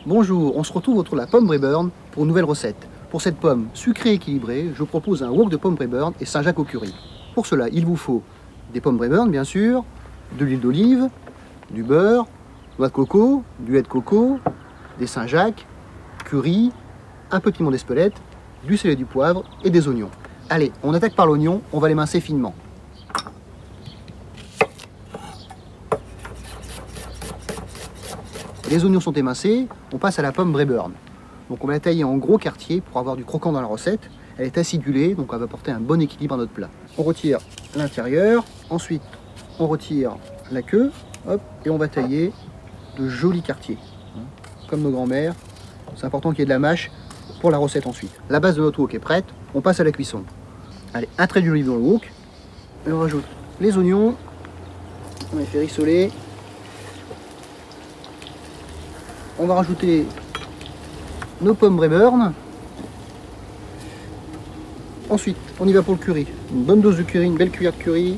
Bonjour, on se retrouve autour de la pomme Braeburn pour une nouvelle recette. Pour cette pomme sucrée et équilibrée, je propose un wok de pomme Braeburn et Saint-Jacques au curry. Pour cela, il vous faut des pommes Braeburn bien sûr, de l'huile d'olive, du beurre, noix de coco, du lait de coco, des Saint-Jacques, curry, un peu de piment d'Espelette, du sel et du poivre et des oignons. Allez, on attaque par l'oignon, on va l'émincer finement. Les oignons sont émincés, on passe à la pomme Braeburn. Donc on va la tailler en gros quartiers pour avoir du croquant dans la recette. Elle est acidulée, donc elle va apporter un bon équilibre à notre plat. On retire l'intérieur, ensuite on retire la queue, hop, et on va tailler de jolis quartiers, comme nos grands-mères. C'est important qu'il y ait de la mâche pour la recette ensuite. La base de notre wok est prête, on passe à la cuisson. Allez, un trait d'huile d'olive dans le wok, et on rajoute les oignons, on les fait rissoler. On va rajouter nos pommes Braeburn. Ensuite, on y va pour le curry. Une bonne dose de curry, une belle cuillère de curry.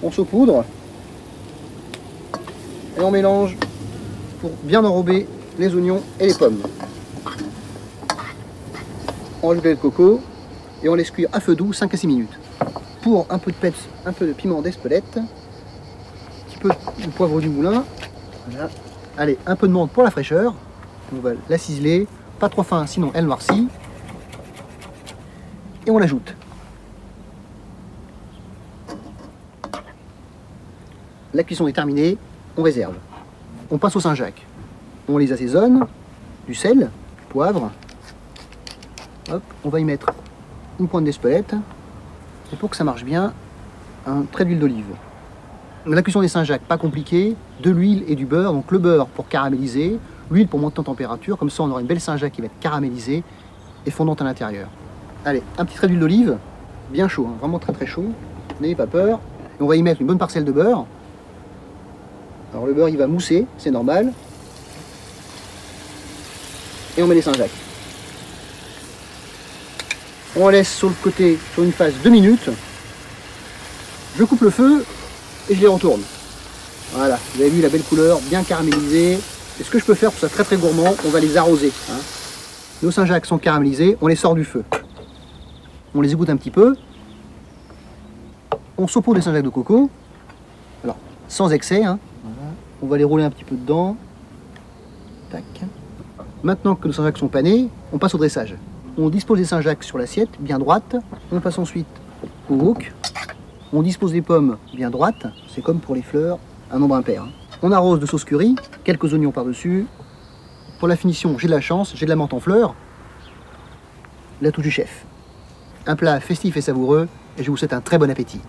On saupoudre. Et on mélange pour bien enrober les oignons et les pommes. On rajoute le lait de coco et on laisse cuire à feu doux 5 à 6 minutes. Pour un peu de peps, un peu de piment d'Espelette, un petit peu de poivre du moulin. Voilà. Allez, un peu de menthe pour la fraîcheur. On va la ciseler, pas trop fin sinon elle noircit. Et on l'ajoute. La cuisson est terminée, on réserve. On passe au Saint-Jacques. On les assaisonne, du sel, du poivre. Hop, on va y mettre une pointe d'Espelette. Et pour que ça marche bien, un trait d'huile d'olive. La cuisson des Saint-Jacques, pas compliqué, de l'huile et du beurre, donc le beurre pour caraméliser, l'huile pour monter en température, comme ça on aura une belle Saint-Jacques qui va être caramélisée et fondante à l'intérieur. Allez, un petit trait d'huile d'olive, bien chaud, hein, vraiment très très chaud, n'ayez pas peur. Et on va y mettre une bonne parcelle de beurre. Alors le beurre il va mousser, c'est normal. Et on met les Saint-Jacques. On laisse sur le côté, sur une phase 2 minutes. Je coupe le feu et je les retourne. Voilà, vous avez vu la belle couleur, bien caramélisée. Et ce que je peux faire pour ça très très gourmand, on va les arroser. Hein. Nos Saint-Jacques sont caramélisés, on les sort du feu. On les égoutte un petit peu. On saupoudre les Saint-Jacques de coco. Alors, sans excès. Hein. Voilà. On va les rouler un petit peu dedans. Tac. Maintenant que nos Saint-Jacques sont panés, on passe au dressage. On dispose les Saint-Jacques sur l'assiette, bien droite. On passe ensuite au wok. On dispose les pommes bien droites, c'est comme pour les fleurs, un nombre impair. On arrose de sauce curry, quelques oignons par-dessus. Pour la finition, j'ai de la chance, j'ai de la menthe en fleurs. La touche du chef. Un plat festif et savoureux, et je vous souhaite un très bon appétit.